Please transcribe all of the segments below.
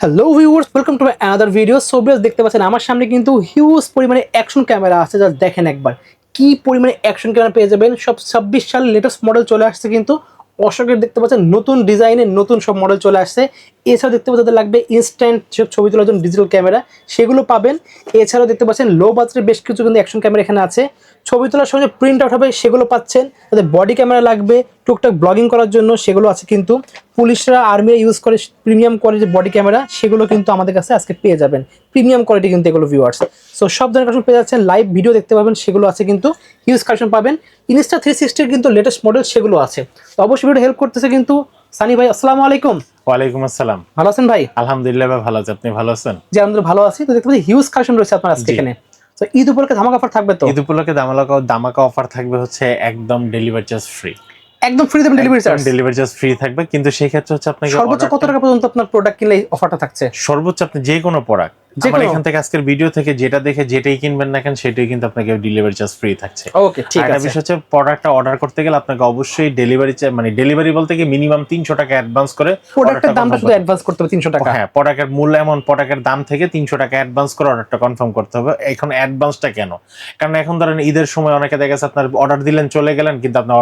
Hello viewers, welcome to my another video. So viewers, দেখতে পাচ্ছেন আমার সামনে কিন্তু হিউজ পরিমাণে অ্যাকশন ক্যামেরা আছে। জাস্ট দেখেন একবার কি পরিমাণে অ্যাকশন ক্যামেরা পেয়ে যাবেন। সব 26 সালের লেটেস্ট মডেল চলে আসছে, কিন্তু অশোকের দেখতে পাচ্ছেন নতুন ডিজাইনের নতুন সব মডেল চলে আসছে। এছাড়াও দেখতে পাচ্ছেন যাদের লাগবে ইনস্ট্যান্ট ছবি তোলার জন্য ডিজিটাল ক্যামেরা, সেগুলো পাবেন। এছাড়াও দেখতে পাচ্ছেন লো বাজেটের বেশ কিছু কিন্তু অ্যাকশন ক্যামেরা এখানে আছে। ছবি তোলার সময় প্রিন্ট আউট হবে সেগুলো পাচ্ছেন। তাদের বডি ক্যামেরা লাগবে টুকটাক ব্লগিং করার জন্য, সেগুলো আছে। কিন্তু পুলিশরা আর্মিরা ইউজ করে প্রিমিয়াম কোয়ালিটির বডি ক্যামেরা, সেগুলো কিন্তু আমাদের কাছে আজকে পেয়ে যাবেন। প্রিমিয়াম কোয়ালিটি কিন্তু এগুলো ভিউয়ার্স। সো সব ধরনের কালেকশন পেয়ে যাচ্ছেন, লাইভ ভিডিও দেখতে পাবেন, সেগুলো আছে। কিন্তু হিউজ কালেকশন পাবেন। ইনস্টা360 কিন্তু লেটেস্ট মডেল সেগুলো আছে। তো অবশ্যই ভিডিও হেল্প করতেছে কিন্তু সানি ভাই। আসসালামু আলাইকুম। ওয়ালাইকুম আসসালাম। ভালো আছেন ভাই? আলহামদুলিল্লাহ ভাই, ভালো আছি। আপনি ভালো আছেন? জি আলহামদুলিল্লাহ ভালো আছি। তো দেখতে পাচ্ছি হিউজ কালেকশন রয়েছে আপনার আজকে এখানে। তো ঈদ উপলক্ষে ধামাকা অফার থাকবে তো? ঈদ উপলক্ষে ধামাকা অফার থাকবে, হচ্ছে একদম ডেলিভারি চার্জ ফ্রি। একদম ফ্রি দেবেন delivery charge? Delivery charge free থাকবে, কিন্তু সেই ক্ষেত্রে হচ্ছে আপনাকে সর্বোচ্চ কত টাকা পর্যন্ত আপনার প্রোডাক্ট কিনলে অফারটা থাকছে? সর্বোচ্চ আপনি যে কোনো প্রোডাক্ট আমার এখান থেকে আজকের ভিডিও থেকে যেটা দেখে যেটাই কিনবেন না কেন সেটাই কিন্তু আপনাকে ডেলিভারি চার্জ ফ্রি থাকছে। ওকে ঠিক আছে। আর বিষয় হচ্ছে প্রোডাক্টটা অর্ডার করতে গেলে আপনাকে অবশ্যই ডেলিভারি চার্জ, মানে ডেলিভারি বলতে কি মিনিমাম 300 টাকা অ্যাডভান্স করে প্রোডাক্টের দামটা শুধু অ্যাডভান্স করতে হবে 300 টাকা। হ্যাঁ, প্রোডাক্টের মূল্য এমন প্রোডাক্টের দাম থেকে 300 টাকা অ্যাডভান্স করে অর্ডারটা কনফার্ম করতে হবে। এখন অ্যাডভান্সটা কেন? কারণ এখন ধরেন ঈদের সময় অনেকে দেখা যাচ্ছে আপনার অর্ডার দিলেন, চলে গেলেন, কিন্তু আপনার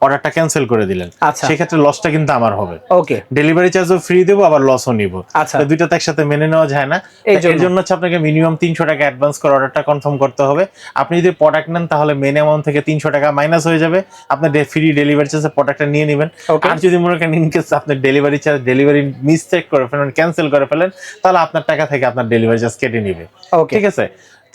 অর্ডারটা ক্যান্সেল করে দিলেন। সেক্ষেত্রে লসটা কিন্তু আমার হবে। ওকে, ডেলিভারি চার্জও ফ্রি দেবো, আবার লসও নিব। আচ্ছা, দুইটা তো একসাথে মেনে নেওয়া যায় না। এর জন্য আপনাকে মিনিমাম 300 টাকা অ্যাডভান্স করে অর্ডারটা কনফার্ম করতে হবে। আপনি যদি প্রোডাক্ট নেন তাহলে মেন অ্যামাউন্ট থেকে 300 টাকা মাইনাস হয়ে যাবে, আপনার ফ্রি ডেলিভারি চার্জে প্রোডাক্টটা নিয়ে নেবেন। আর যদি মনে করেন ইনকেস আপনার ডেলিভারি মিসটেক করে ফেলেন, ক্যান্সেল করে ফেলেন, তাহলে আপনার টাকা থেকে আপনার ডেলিভারি চার্জ কেটে নিবে। ঠিক আছে?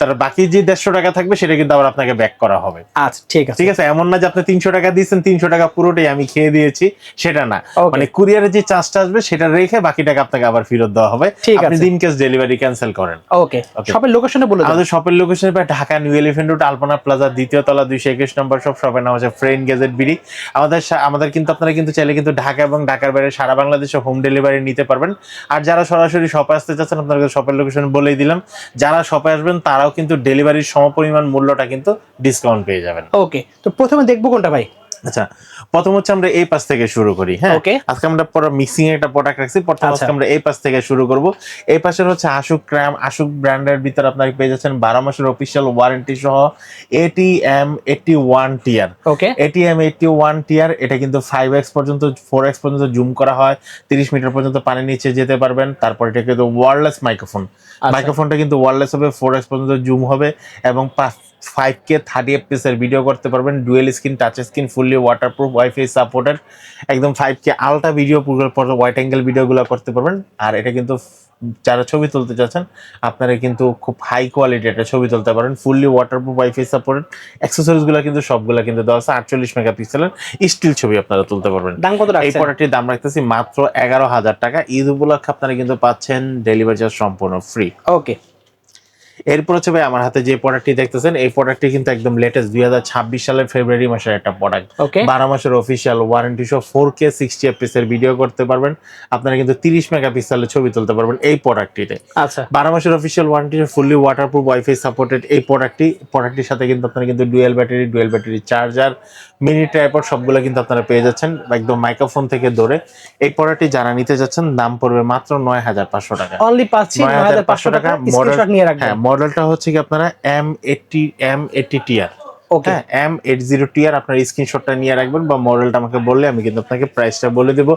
তার বাকি যে 150 টাকা থাকবে সেটা কিন্তু আবার আপনাকে ব্যাক করা হবে। আচ্ছা ঠিক আছে। ঠিক আছে, এমন না যে আপনি 300 টাকা দিয়েছেন, 300 টাকা পুরোটাই আমি খেয়ে দিয়েছি, সেটা না। মানে কুরিয়ারের যে চার্জটা আসবে সেটা রেখে বাকি টাকা আপনাকে আবার ফেরত দেওয়া হবে আপনি দিন কেস ডেলিভারি ক্যান্সেল করেন। ওকে, শপের লোকেশনে বলে দাও। আমাদের শপের location Dhaka New Elephant Road, Alpana Plaza, দ্বিতীয় তলা, 221 নম্বর শপ। শপের নাম হচ্ছে ফ্রেন্ড গ্যাজেট বিডি। আমাদের কিন্তু আপনারা কিন্তু চাইলে কিন্তু ঢাকা এবং ঢাকার বাইরে সারা বাংলাদেশে হোম ডেলিভারি নিতে পারবেন। আর যারা সরাসরি শপে আসতে চাচ্ছেন, আপনাদের শপের লোকেশন বলেই দিলাম। যারা শপে আসবেন তারাও কিন্তু ডেলিভারির সমপরিমাণ মূল্যটা কিন্তু ডিসকাউন্ট পেয়ে যাবেন। ওকে, তো প্রথমে দেখবো কোনটা ভাই? আচ্ছা, প্রথম হচ্ছে আমরা এই পাশ থেকে শুরু করি। হ্যাঁ, আজকে আমরা পুরো মিক্সিং এর একটা প্রোডাক্ট রাখছি। প্রথম আজকে আমরা এই পাশ থেকে শুরু করব। এই পাশের হচ্ছে আশুক ব্র্যান্ডের ভিতর আপনারা পেয়ে যাচ্ছেন 12 মাসের অফিশিয়াল ওয়ারেন্টি সহ ATM 81 টিয়ার। ATM 81 টিয়ার, এটা কিন্তু 5x পর্যন্ত 4x পর্যন্ত জুম করা হয়, 30 মিটার পর্যন্ত পানির নিচে যেতে পারবেন। তারপর এটা কিন্তু ওয়্যারলেস মাইক্রোফোনটা কিন্তু ওয়্যারলেস হবে, 4x পর্যন্ত জুম হবে এবং 5K 30 fps এর ভিডিও করতে পারবেন। Dual screen, touch screen, fully waterproof, wifi supported, একদম 5K ultra video, wide angle ভিডিওগুলো করতে পারবেন। আর এটা কিন্তু যারা ছবি তুলতে চাচ্ছেন আপনারা কিন্তু খুব হাই কোয়ালিটি একটা ছবি তুলতে পারেন। ফুললি ওয়াটারপ্রুফ, ওয়াইফাই সাপোর্টেড, অ্যাক্সেসরিজগুলো কিন্তু সবগুলো কিন্তু দেওয়া আছে। 48 মেগাপিক্সেলের স্টিল ছবি আপনারা তুলতে পারবেন। দাম কত রাখছেন? এই প্রোডাক্টের দাম রাখতেছি মাত্র 11,000 টাকা। ঈদ উপলক্ষে আপনারা কিন্তু পাচ্ছেন ডেলিভারি চার্জ সম্পূর্ণ ফ্রি। ওকে, এরপর হচ্ছে ভাই আমার হাতে যে প্রোডাক্টটি দেখতেছেন, এই প্রোডাক্টটি কিন্তু একদম লেটেস্ট 2026 সালের ফেব্রুয়ারি মাসের একটা প্রোডাক্ট। 12 মাসের অফিসিয়াল ওয়ারেন্টি সহ 4K 60 fps এর ভিডিও করতে পারবেন। আপনারা কিন্তু 30 মেগাপিক্সেলের ছবি তুলতে পারবেন এই প্রোডাক্টটিতে। আচ্ছা, 12 মাসের official warranty, fully waterproof, wifi supported এই প্রোডাক্টটির সাথে কিন্তু আপনারা কিন্তু dual battery charger, mini tripod সবগুলো কিন্তু আপনারা পেয়ে যাচ্ছেন একদম মাইক্রোফোন থেকে ধরে। এই প্রোডাক্টটি যারা নিতে যাচ্ছেন দাম পড়বে মাত্র 9,500 টাকা। অনলি পাচ্ছি 9,500 টাকা। স্ক্রিনশট নিয়ে রাখবেন। মডেলটা হচ্ছে কি আপনারা M80 টিআর। ওকে, M80 টিআর আপনার স্ক্রিনশটটা নিয়ে রাখবেন বা মডেলটা আমাকে বললে আমি কিন্তু আপনাকে প্রাইসটা বলে দেব।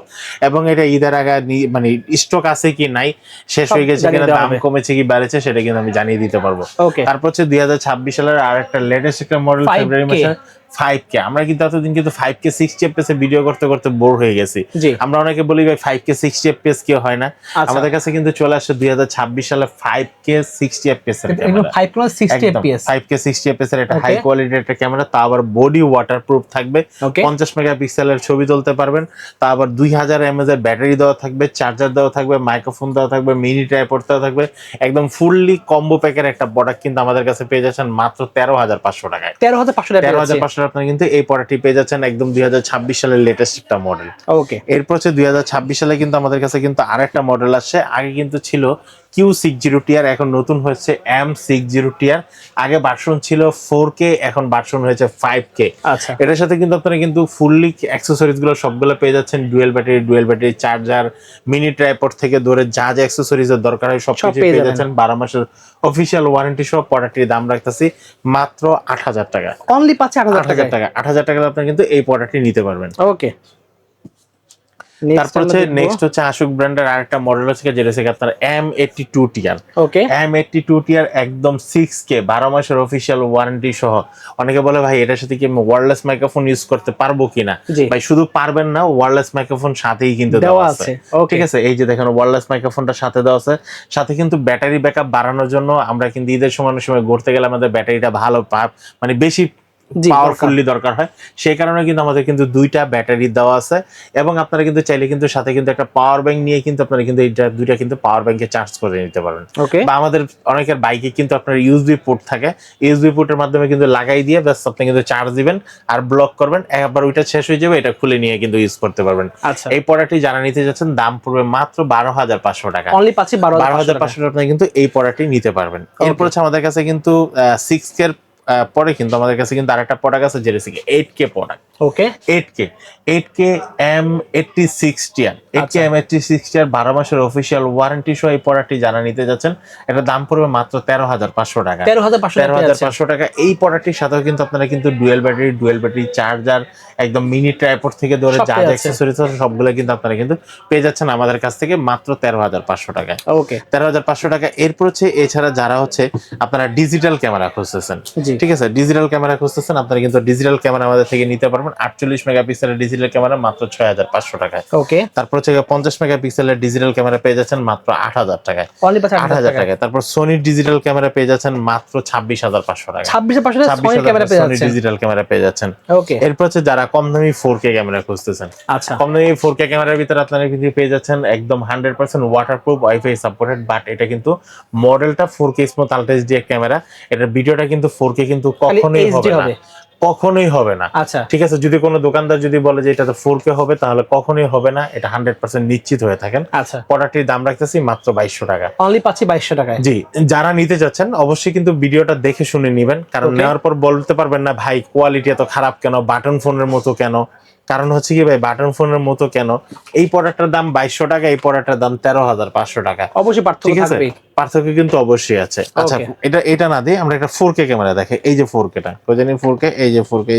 এবং এটা ঈদের আগে মানে স্টক আছে কি নাই, শেষ হয়ে গেছে কিনা, দাম কমেছে কি বেড়েছে সেটা কিন্তু আমি জানিয়ে দিতে পারবো। তারপর হচ্ছে 2026 সালের আর একটা লেটেস্ট একটা মডেল ফেব্রুয়ারি মাসে 5K। আমরা কিন্তু এতদিন কিন্তু 5K 60 fps এ ভিডিও করতে করতে বোর হয়ে গেছি। আমরা অনেকে বলি ভাই 5K 60 fps কি হয় না, আমাদের কাছে কিন্তু চলে আসছে 2026 সালে 5K 60 fps এর ক্যামেরা। 5K 60 fps এর একটা হাই কোয়ালিটির একটা ক্যামেরা, তা আবার বডি ওয়াটারপ্রুফ থাকবে, 50 মেগাপিক্সেলের ছবি তুলতে পারবেন, তা আবার 2000 mAh এর ব্যাটারি দেওয়া থাকবে, চার্জার দেওয়া থাকবে, মাইক্রোফোন দেওয়া থাকবে, মিনি ট্রাইপড দেওয়া থাকবে, একদম ফুললি কম্বো প্যাকের একটা প্রোডাক্ট কিন্তু আমাদের কাছে পেয়ে যাচ্ছেন মাত্র 13,500 টাকায়। 13,500 আপনারা কিন্তু এই প্রোডাক্টটি পেয়ে যাচ্ছেন একদম 2026 সালের লেটেস্ট একটা মডেল। ওকে, এরপর হচ্ছে 2026 সালে কিন্তু আমাদের কাছে কিন্তু আরেকটা মডেল আসছে। আগে কিন্তু ছিল Q60TR, এখন নতুন হয়েছে M60TR। আগে ভার্সন ছিল 4K, এখন ভার্সন হয়েছে 5K। আচ্ছা, এটার সাথে কিন্তু আপনারা কিন্তু ফুললি অ্যাক্সেসরিজ গুলো সবগুলো পেয়ে যাচ্ছেন, dual battery charger, mini tripod থেকে ধরে যা যা অ্যাক্সেসরিজ এর দরকার হয় সবকিছু পেয়ে যাচ্ছেন। 12 মাসের অফিসিয়াল ওয়ারেন্টি সহ প্রোডাক্টের দাম রাখতেছি মাত্র 8,000 টাকা। অনলি পাচ্ছে 8,000 8,000 টাকা। 8,000 টাকা আপনারা কিন্তু এই প্রোডাক্টটি নিতে পারবেন। ওকে, তারপর হচ্ছে নেক্সট হচ্ছে আশুক ব্র্যান্ডের আরেকটা মডেল হচ্ছে যেটা হচ্ছে আপনার M82TR। ওকে, M82TR একদম 6K 12 মাসের অফিসিয়াল ওয়ারেন্টি সহ। অনেকে বলে ভাই এটার সাথে কি আমি ওয়্যারলেস মাইক্রোফোন ইউজ করতে পারবো কিনা? ভাই শুধু পারবেন না, ওয়্যারলেস মাইক্রোফোন সাথেই কিন্তু দেওয়া আছে। ঠিক আছে, এই যে দেখেন ওয়্যারলেস মাইক্রোফোনটা সাথে দেওয়া আছে। সাথে কিন্তু ব্যাটারি ব্যাকআপ বাড়ানোর জন্য আমরা কিন্তু ঈদের সময় ঘুরতে গেলে আমাদের ব্যাটারিটা ভালো মানে বেশি পাওয়ারফুলি দরকার হয়, সেই কারণে কিন্তু আমাদের কিন্তু দুইটা ব্যাটারি দেওয়া আছে। এবং আপনারা কিন্তু চাইলে কিন্তু সাথে কিন্তু একটা পাওয়ার ব্যাংক নিয়ে কিন্তু আপনারা কিন্তু এইটা দুইটা কিন্তু পাওয়ার ব্যাংকে চার্জ করে নিতে পারবেন। বা আমাদের অনেকের বাইকে কিন্তু আপনার ইউএসবি পোর্ট থাকে, ইউএসবি পোর্টের মাধ্যমে কিন্তু লাগাই দিয়ে ব্যাস আপনি কিন্তু চার্জ দিবেন আর ব্লক করবেন, একবার ওইটা শেষ হয়ে যাবে, এটা খুলে নিয়ে কিন্তু ইউজ করতে পারবেন। এই প্রোডাক্টটি যারা নিতে যাচ্ছেন দাম পড়বে মাত্র 12,500 টাকা। অনলি পাচ্ছি 12,500 টাকা আপনি কিন্তু এই প্রোডাক্টটি নিতে পারবেন। এরপর হচ্ছে আমাদের কাছে কিন্তু 6K পরে কিন্তু আমাদের কাছে কিন্তু আরেকটা প্রোডাক্ট আছে যেটা হচ্ছে 8K প্রোডাক্ট। ওকে, 8K M86TR। 8K M86TR 12 মাসের অফিসিয়াল ওয়ারেন্টি সহ এই প্রোডাক্টটি যারা নিতে যাচ্ছেন এটা দাম পড়বে মাত্র 13,500 টাকা। 13,500 টাকা। এই প্রোডাক্টটির সাথেও কিন্তু আপনারা কিন্তু ডুয়েল ব্যাটারি চার্জার, একদম মিনি ট্রাইপড থেকে ধরে যা যা অ্যাকসেসরিজ আছে সবগুলো কিন্তু আপনারা কিন্তু পেয়ে যাচ্ছেন আমাদের কাছ থেকে মাত্র 13,500 টাকায়। ওকে, 13,500 টাকা। এরপর হচ্ছে এছাড়া যারা হচ্ছে আপনারা ডিজিটাল ক্যামেরা খুঁজতেছেন, ঠিক আছে, ডিজিটাল ক্যামেরা খুঁজতেছেন আপনারা কিন্তু ডিজিটাল ক্যামেরা আমাদের থেকে নিতে পারবেন। 48 মেগাপিক্সেলের ডিজিটাল ক্যামেরা মাত্র 6,500 টাকায়। ওকে, তারপর হচ্ছে 50 মেগাপিক্সেলের ডিজিটাল ক্যামেরা পেয়ে যাচ্ছেন মাত্র 8,000 টাকায়। 8,000 টাকায়। তারপর সোনির ডিজিটাল ক্যামেরা পেয়ে যাচ্ছেন মাত্র 26,500 টাকা। 26,500 সোনি ডিজিটাল ক্যামেরা পেয়ে যাচ্ছেন। ওকে, এরপর হচ্ছে যারা কম দামি 4K ক্যামেরা খুঁজতেছেন, আচ্ছা, কম দামি 4K ক্যামেরার ভিতরে আপনারা কিন্তু পেয়ে যাচ্ছেন একদম 100% ওয়াটারপ্রুফ, ওয়াইফাই সাপোর্টেড, বাট এটা কিন্তু মডেলটা 4K smooth ultra HD camera. এটার ভিডিওটা কিন্তু 4K কিন্তু কখনোই হবে না, কখনোই হবে না। আচ্ছা, ঠিক আছে, যদি কোনো দোকানদার যদি বলে যে এটা তো 4K হবে তাহলে কখনোই হবে না, এটা 100% নিশ্চিত হয়ে থাকেন। আচ্ছা, প্রোডাক্টের দাম রাখতেছি মাত্র 2200 টাকা। অনলি পাচ্ছি 2200 টাকায়। জি, যারা নিতে যাচ্ছেন অবশ্যই কিন্তু ভিডিওটা দেখে শুনে নেবেন, কারণ নেওয়ার পর বলতে পারবেন না ভাই কোয়ালিটি এত খারাপ কেন, বাটন ফোনের মতো কেন। কারণ হচ্ছে কি ভাই বাটন ফোনের মতো কেন, এই প্রোডাক্টের দাম 2200 টাকা, এই প্রোডাক্টের দাম 13,500 টাকা। অবশ্যই পার্থক্য থাকবে, পার্থক্য কিন্তু অবশ্যই আছে। আচ্ছা, এটা না দিয়ে আমরা একটা 4K ক্যামেরা দেখে, এই যে 4Kটা কই জানি 4K, এই যে 4K,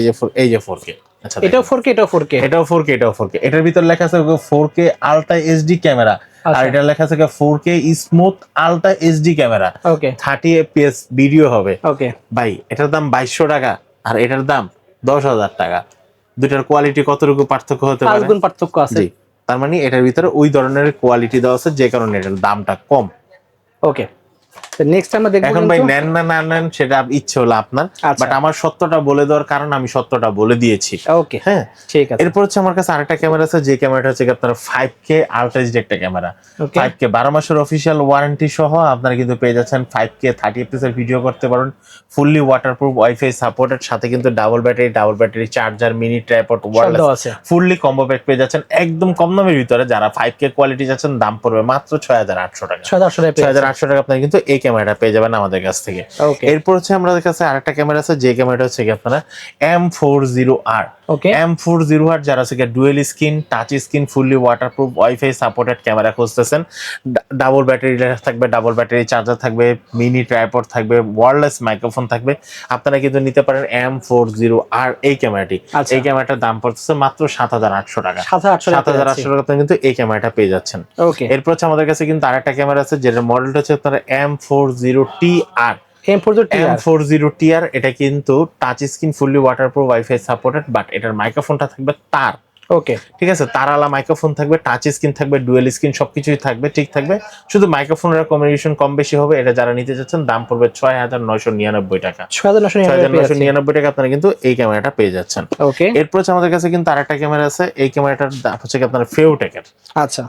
এই যে 4K। আচ্ছা, এটাও 4K, এটাও 4K, এটাও 4K, এটাও 4K। এটার ভিতর লেখা আছে 4K আলট্রা এইচডি ক্যামেরা, আর এটা লেখা আছে 4K smooth ultra HD camera. Okay, 30 fps video হবে। ওকে ভাই, এটার দাম 2200 টাকা আর এটার দাম 10,000 টাকা। দুটার কোয়ালিটি কতটুকু পার্থক্য হতে পারে? 5 গুণ পার্থক্য আছে। জি, তার মানে এটার ভিতরে ওই ধরনের কোয়ালিটি দেওয়া আছে যে কারণে এটার দামটা কম। ওকে, নেক্সট আমরা দেখব। এখন ভাই নেন না না নেন সেটা ইচ্ছে হলো আপনার, বাট আমার সত্যটা বলে দেওয়ার কারণ আমি সত্যটা বলে দিয়েছি। ওকে, হ্যাঁ ঠিক আছে। এরপর হচ্ছে আমার কাছে আরেকটা ক্যামেরা আছে, যে ক্যামেরাটা হচ্ছে আপনার 5K আলট্রা এইচডি একটা ক্যামেরা। 5K 12 মাসের অফিসিয়াল ওয়ারেন্টি সহ আপনারা কিন্তু পেয়ে যাচ্ছেন 5K 30 fps এর ভিডিও করতে পারেন, ফুললি ওয়াটারপ্রুফ, ওয়াইফাই সাপোর্টেড, সাথে কিন্তু double battery charger, mini tripod, wireless fully combo pack পেয়ে যাচ্ছেন একদম কম দামের ভিতরে। যারা 5K কোয়ালিটি যাচ্ছেন দাম পড়বে মাত্র 6,800 টাকা। 6,800 টাকা আপনারা কিন্তু এই ক্যামেরাটা পেয়ে যাবেন আমাদের কাছ থেকে। এরপর হচ্ছে আমাদের কাছে আরেকটা ক্যামেরা আছে, যে ক্যামেরাটা হচ্ছে আপনারা M40R। M40R যারা হচ্ছে dual screen, touch screen, fully waterproof, wifi supported camera খুঁজতেছেন, ডাবল ব্যাটারি থাকবে, ডাবল ব্যাটারি চার্জার থাকবে, মিনি ট্রাইপড থাকবে, ওয়্যারলেস মাইক্রোফোন থাকবে, আপনারা কিন্তু নিতে পারেন M40R এই ক্যামেরাটি। এই ক্যামেরাটার দাম পড়তেছে মাত্র 7,800 টাকা। 7,800 টাকা আপনি কিন্তু এই ক্যামেরাটা পেয়ে যাচ্ছেন। এরপর হচ্ছে আমাদের কাছে কিন্তু আরেকটা ক্যামেরা আছে যেটার মডেলটা হচ্ছে আপনারা M40TR। M40TR এটা কিন্তু touch screen, fully waterproof, wifi supported, but এটার মাইক্রোফোনটা থাকবে তার। ওকে, ঠিক আছে, তারালা মাইক্রোফোন থাকবে, টাচ স্ক্রিন থাকবে, ডুয়েল স্ক্রিন সবকিছুই থাকবে, ঠিক থাকবে, শুধু মাইক্রোফোনের কমিউনিকেশন কম বেশি হবে। এটা যারা নিতে যাচ্ছেন দাম পড়বে 6,999 টাকা। 6,999 টাকা আপনারা কিন্তু এই ক্যামেরাটা পেয়ে যাচ্ছেন। ওকে, এরপর আমাদের কাছে কিন্তু আরেকটা ক্যামেরা আছে, এই ক্যামেরাটার দাম হচ্ছে আপনার ফেউটেকের। আচ্ছা,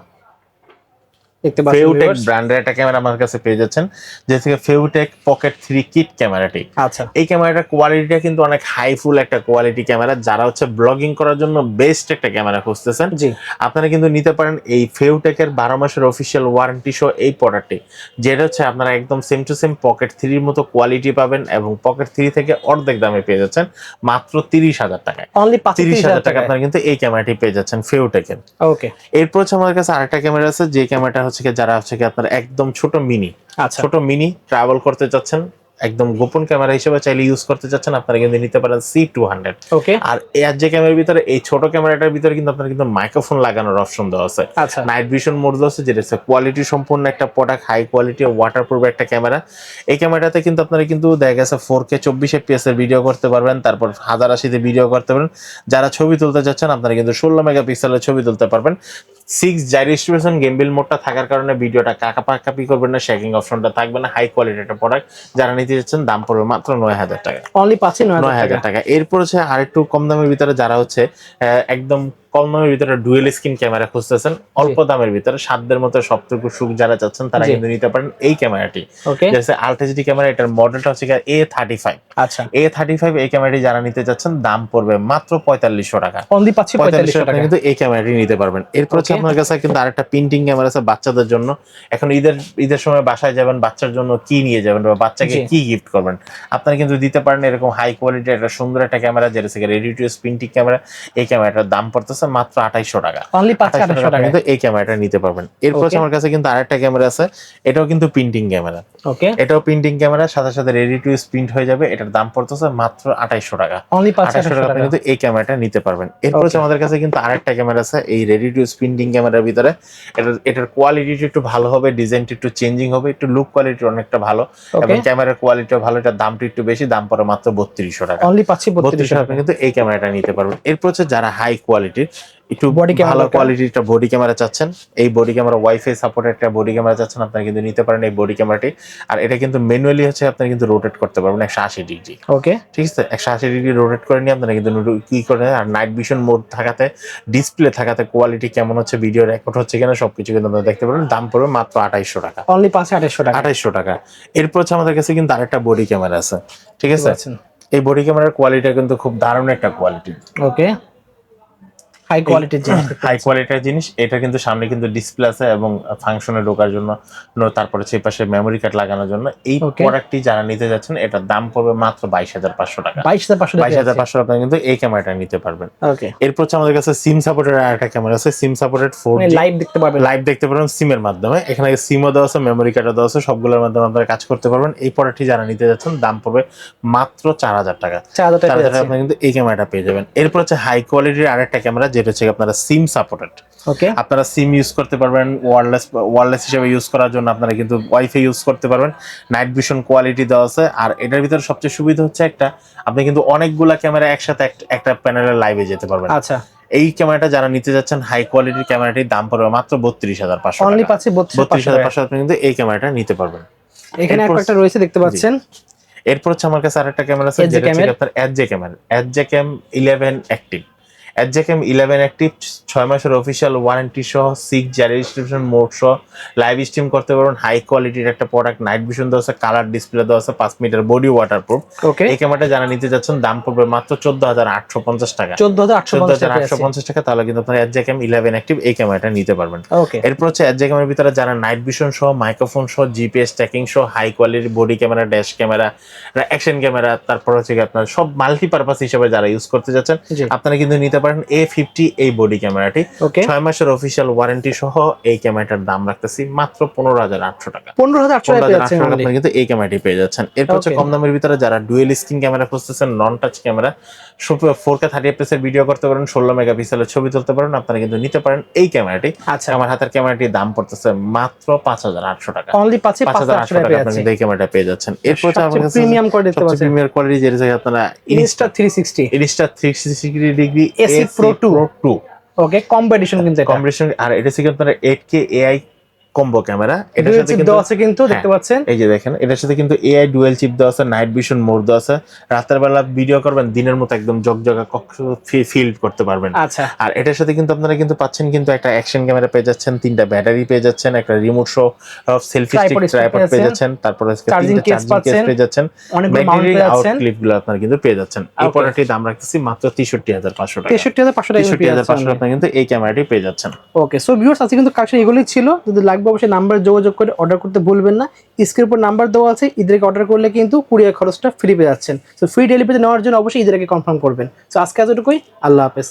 দেখতে পাচ্ছেন ফেউটেক viewers। ব্র্যান্ডের একটা ক্যামেরা আমার কাছে পেয়ে যাচ্ছেন, যে থেকে ফেউটেক পকেট 3 কিট ক্যামেরাটি। আচ্ছা এই ক্যামেরাটার কোয়ালিটিটা কিন্তু অনেক হাইফুল একটা কোয়ালিটি ক্যামেরা, যারা হচ্ছে ব্লগিং করার জন্য বেস্ট একটা ক্যামেরা খুঁজতেছেন জি আপনারা কিন্তু নিতে পারেন এই ফেউটেকের 12 মাসের অফিসিয়াল ওয়ারেন্টি সহ এই প্রোডাক্টটি, যেটা হচ্ছে আপনারা একদম সেম টু সেম পকেট 3 মতো কোয়ালিটি পাবেন এবং পকেট 3 থেকে অর্ধেক দামে পেয়ে যাচ্ছেন মাত্র 30,000 টাকায়। অনলি 30,000 টাকা আপনারা কিন্তু এই ক্যামেরাটি পেয়ে যাচ্ছেন ফেউটেকের। ওকে এরপর হচ্ছে আমাদের কাছে আরেকটা ক্যামেরা আছে, যে ক্যামেরাটা হচ্ছে কি যারা হচ্ছে কি আপনারা একদম ছোট মিনি আচ্ছা ছোট মিনি ট্রাভেল করতে চাচ্ছেন, একদম গোপন ক্যামেরা হিসেবে চাইলে ইউজ করতে চাচ্ছেন, আপনারা কিন্তু নিতে পারেন C200। ওকে আর এর যে ক্যামেরার ভিতরে এই ছোট ক্যামেরাটার ভিতরে কিন্তু আপনার কিন্তু মাইক্রোফোন লাগানোর অপশন দেওয়া আছে, আচ্ছা নাইট ভিশন মোড দেওয়া আছে, যেটা হচ্ছে কোয়ালিটি সম্পূর্ণ একটা প্রোডাক্ট, হাই কোয়ালিটি ওয়াটারপ্রুফ একটা ক্যামেরা। এই ক্যামেরাতে কিন্তু আপনারা কিন্তু দেখা গেছে 4K 24 FPS এর ভিডিও করতে পারবেন, তারপর 1080 ভিডিও করতে পারবেন। যারা ছবি তুলতে চাচ্ছেন আপনারা কিন্তু 16 মেগাপিক্সেলের ছবি তুলতে পারবেন। 6 জাইরোস্ট্রিবিউশন গেমবিল মোডটা থাকার কারণে ভিডিওটা কাঁপাকাপি করবেন না, শেকিং অপশনটা থাকবে না, হাই কোয়ালিটি একটা প্রোডাক্ট। যারা নিতে যাচ্ছেন দাম পড়বে মাত্র 9,000 টাকা। অনলি পাচ্ছি 9,000 টাকা। এরপর হচ্ছে আরেকটু কম দামের ভিতরে যারা হচ্ছে একদম কম দামের ভিতরে ডুয়েল স্ক্রিন ক্যামেরা খুঁজতেছেন, অল্প দামের ভিতরে সাধ্যের মতো সবটুকু সুখ যারা চাচ্ছেন তারা জি। কিন্তু নিতে পারেন এই ক্যামেরাটি। ওকে যেটা আলট্রা এইচডি ক্যামেরা, এটার মডেলটা হচ্ছে A35। আচ্ছা A35 এই ক্যামেরাটি যারা নিতে যাচ্ছেন দাম পড়বে মাত্র 4500 টাকা। অনলি পাচ্ছি 4500 টাকা টাকা কিন্তু এই ক্যামেরাটি নিতে পারবেন। এরপর হচ্ছে Okay. আপনার কাছে কিন্তু আরেকটা প্রিন্টিং ক্যামেরা আছে বাচ্চাদের জন্য। এখন ঈদের সময় বাসায় যাবেন, বাচ্চার জন্য কি নিয়ে যাবেন বা বাচ্চাকে জি। কি গিফট করবেন, আপনারা কিন্তু দিতে পারেন এরকম হাই কোয়ালিটি একটা সুন্দর একটা ক্যামেরা, যেটা থেকে ready to use printing camera. এই ক্যামেরাটার দাম পড়তেছে মাত্র 2800 টাকা। অনলি পাচ্ছি 2800 2800 টাকা কিন্তু এই ক্যামেরাটা নিতে পারবেন। এরপর হচ্ছে Okay. আমার কাছে কিন্তু আরেকটা ক্যামেরা আছে, এটাও কিন্তু প্রিন্টিং ক্যামেরা। ওকে এটাও প্রিন্টিং ক্যামেরা, সাথে সাথে রেডি টু ইউজ প্রিন্ট হয়ে যাবে। এটার দাম পড়তেছে মাত্র 2800 টাকা। অনলি পাচ্ছি 2800 টাকা আপনি 2800 কিন্তু এই ক্যামেরাটা নিতে পারবেন। এরপর হচ্ছে আমাদের কাছে কিন্তু আরেকটা ক্যামেরা আছে এই রেডি টু ইউজ প্রিন্টিং ক্যামেরার ভিতরে। এটার কোয়ালিটিটা একটু ভালো হবে, ডিজাইনটা একটু চেঞ্জিং হবে, একটু লুক কোয়ালিটি অনেকটা ভালো এবং ক্যামেরার কোয়ালিটিও ভালো। এটার দামটা একটু বেশি, দাম পড়ে মাত্র 3200 টাকা। অনলি পাচ্ছি 3200 3200 আপনি কিন্তু এই ক্যামেরাটা নিতে পারবেন। এরপর হচ্ছে যারা হাই কোয়ালিটির একটু Body camera ভালো দরকার। কোয়ালিটির একটা বডি ক্যামেরা চাচ্ছেন, এই বডি ক্যামেরা ওয়াইফাই সাপোর্টেড একটা বডি ক্যামেরা চাচ্ছেন, আপনারা কিন্তু নিতে পারেন এই বডি ক্যামেরাটি। আর এটা কিন্তু ম্যানুয়ালি হচ্ছে আপনারা কিন্তু রোটেট করতে পারবেন 180 ডিগ্রি। ওকে ঠিক আছে, 180 ডিগ্রি রোটেট করে নিয়ে আপনারা কিন্তু কি করে, আর নাইট ভিশন মোড থাকাতে, ডিসপ্লে থাকাতে কোয়ালিটি কেমন হচ্ছে, ভিডিও রেকর্ড হচ্ছে কিনা সবকিছু কিন্তু আপনারা দেখতে পারবেন। দাম পড়বে মাত্র 2800 টাকা। অনলি পাচ্ছি 2800 টাকা 2800 টাকা। এরপর হচ্ছে আমাদের কাছে কিন্তু আরেকটা বডি ক্যামেরা আছে, ঠিক আছে। আচ্ছা এই বডি ক্যামেরার কোয়ালিটি কিন্তু খুব দারুণ একটা কোয়ালিটি, ওকে হাই কোয়ালিটির জিনিস হাই কোয়ালিটির জিনিস। এটা কিন্তু সামনে কিন্তু ডিসপ্লে আছে এবং ফাংশনে ঢোকার জন্য, তারপরে সেই পাশে মেমোরি কার্ড লাগানোর জন্য। এই Okay. প্রোডাক্টটি যারা নিতে যাচ্ছেন এটার দাম পড়বে মাত্র 22,500 টাকা। 22500 টাকা 22,500 আপনারা কিন্তু এই ক্যামেরাটা নিতে পারবেন। ওকে এরপর হচ্ছে আমাদের কাছে সিম সাপোর্টেড আরেকটা ক্যামেরা আছে, সিম সাপোর্টেড 4G লাইভ দেখতে পারবেন লাইভ দেখতে পারবেন সিমের মাধ্যমে। এখানে সিমও দেওয়া আছে, মেমোরি কার্ডও দেওয়া আছে, সবগুলোর মাধ্যমে আপনারা কাজ করতে পারবেন। এই প্রোডাক্টটি যারা নিতে যাচ্ছেন দাম পড়বে মাত্র 4000 টাকা। 4000 টাকা 4000 আপনি কিন্তু এই ক্যামেরাটা পেয়ে যাবেন। এরপর হচ্ছে হাই কোয়ালিটির আরেকটা ক্যামেরা, যেটা হচ্ছে আপনারা সিম সাপোর্টেড। ওকে আপনারা সিম ইউজ করতে পারবেন, ওয়্যারলেস হিসেবে ইউজ করার জন্য আপনারা কিন্তু ওয়াইফাই ইউজ করতে পারবেন। নাইট ভিশন কোয়ালিটি দেওয়া আছে। আর এটার ভিতরে সবচেয়ে সুবিধা হচ্ছে একটা, আপনি কিন্তু অনেকগুলা ক্যামেরা একসাথে একটা প্যানেলের লাইভে যেতে পারবেন। আচ্ছা এই ক্যামেরাটা যারা নিতে যাচ্ছেন হাই কোয়ালিটির ক্যামেরাটির দাম পড়বে মাত্র 32,500 অনলি টাকা। পাচ্ছি 32,500 আপনি কিন্তু এই ক্যামেরাটা নিতে পারবেন। এখানে এরপর- একটা রয়েছে দেখতে পাচ্ছেন এরপর হচ্ছে আমার কাছে আরেকটা ক্যামেরা আছে, HJ যেটা হচ্ছে ক্যামেরা। আপনার এসজে ক্যামেরা, এসজে ক্যাম 11 অ্যাক্টিভ। এসজে ক্যাম 11 অ্যাক্টিভ 6 মাসের অফিসিয়াল ওয়ারেন্টি সহ, 6 রেজিস্ট্রেশন মোড সহ লাইভ স্ট্রিম করতে পারবেন। হাই কোয়ালিটির একটা প্রোডাক্ট, নাইট ভিশন দেওয়া আছে, কালার ডিসপ্লে দেওয়া আছে, 5 মিটার বডি ওয়াটারপ্রুফ। ওকে এই ক্যামেরাটা যারা নিতে যাচ্ছেন দাম পড়বে মাত্র 14,850 টাকা। 14850 টাকা 14,850 টাকা। তাহলে কিন্তু আপনারা এসজে ক্যাম 11 অ্যাক্টিভ এই ক্যামেরাটা নিতে পারবেন। ওকে এরপর হচ্ছে এসজে ক্যামেরার ভিতরে যারা নাইট ভিশন সহ, মাইক্রোফোন সহ, জিপিএস ট্র্যাকিং সহ, হাই কোয়ালিটির body camera, dash camera, action camera, তারপর হচ্ছে আপনার সব মাল্টিপারপাস হিসেবে যারা ইউজ করতে যাচ্ছেন জি আপনারা কিন্তু নিতে পারেন A50 এই বডি ক্যামেরাটি। ওকে 6 মাসের অফিসিয়াল ওয়ারেন্টি সহ এই ক্যামেরাটার দাম রাখতেছি মাত্র 15,800 টাকা। 15800 টাকা পেয়ে 15,800 যাচ্ছেন টাকা only। আপনি কিন্তু এই ক্যামেরাটি পেয়ে যাচ্ছেন। এরপর হচ্ছে Okay. কম দামের ভিতরে যারা ডুয়েল স্ক্রিন ক্যামেরা খুঁজতেছেন, নন টাচ ক্যামেরা, 4K 30 fps এর ভিডিও করতে পারেন, 16 মেগাপিক্সেলের ছবি তুলতে পারেন, আপনারা কিন্তু নিতে পারেন এই ক্যামেরাটি। আচ্ছা আমার হাতের ক্যামেরাটির দাম পড়তেছে মাত্র 5,800 টাকা। অনলি পাচ্ছি 5,800 5800 টাকা টাকা পেয়ে আপনি যাচ্ছেন কিন্তু এই ক্যামেরাটা পেয়ে যাচ্ছেন। এরপর হচ্ছে আমার কাছে প্রিমিয়াম করে দেখতে পাচ্ছেন প্রিমিয়ার কোয়ালিটি, যেটা থেকে আপনারা Insta 360 Insta 360 degree AC Pro 2 2 ওকে কম্পিটিশন কিন্তু এটা কম্বিনেশন। আর এটা থেকে আপনারা 8K AI কম্বো ক্যামেরা। এটার Dual সাথে chip কিন্তু দেওয়া আছে কিন্তু দেখতে পাচ্ছেন। এই যে দেখেন এটার সাথে কিন্তু এআই ডুয়েল চিপ দেওয়া আছে, নাইট ভিশন মোড দেওয়া আছে। রাতের বেলা ভিডিও করবেন দিনের মতো একদম জগজগা ফিল করতে পারবেন। আচ্ছা আর এটার সাথে কিন্তু আপনারা কিন্তু পাচ্ছেন কিন্তু একটা অ্যাকশন ক্যামেরা পেয়ে যাচ্ছেন, 3টা ব্যাটারি পেয়ে যাচ্ছেন, একটা remote show selfie stick tripod পেয়ে যাচ্ছেন, তারপরে চার্জিং 3টা কেস চার্জিং কেস পেয়ে যাচ্ছেন, অনেকগুলো মাউন্ট ব্যাটারি পেয়ে আউট যাচ্ছেন। ক্লিপগুলো আপনারা কিন্তু পেয়ে যাচ্ছেন। এই Okay. প্রোডাক্টের দাম রাখতেছি মাত্র 63,500 টাকা। 63,500 টাকা পেয়ে 63,500 যাচ্ছেন। আপনারা কিন্তু এই ক্যামেরাটি পেয়ে যাচ্ছেন। ওকে, সো ভিউয়ার্স আজকে কিন্তু কালেকশন এগুলোই ছিল। যদি লাগবে অবশ্যই নাম্বার যোগাযোগ করে অর্ডার করতে ভুলবেন না। স্ক্রিনের উপর নাম্বার দেওয়া আছে, ঈদেরকে অর্ডার করলে কিন্তু কুরিয়ার খরচটা ফ্রি পেয়ে যাচ্ছেন। সো ফ্রি ডেলিভারি নেওয়ার জন্য অবশ্যই ঈদেরকে কনফার্ম করবেন। সো আজকে এতটুকুই, আল্লাহ হাফেজ।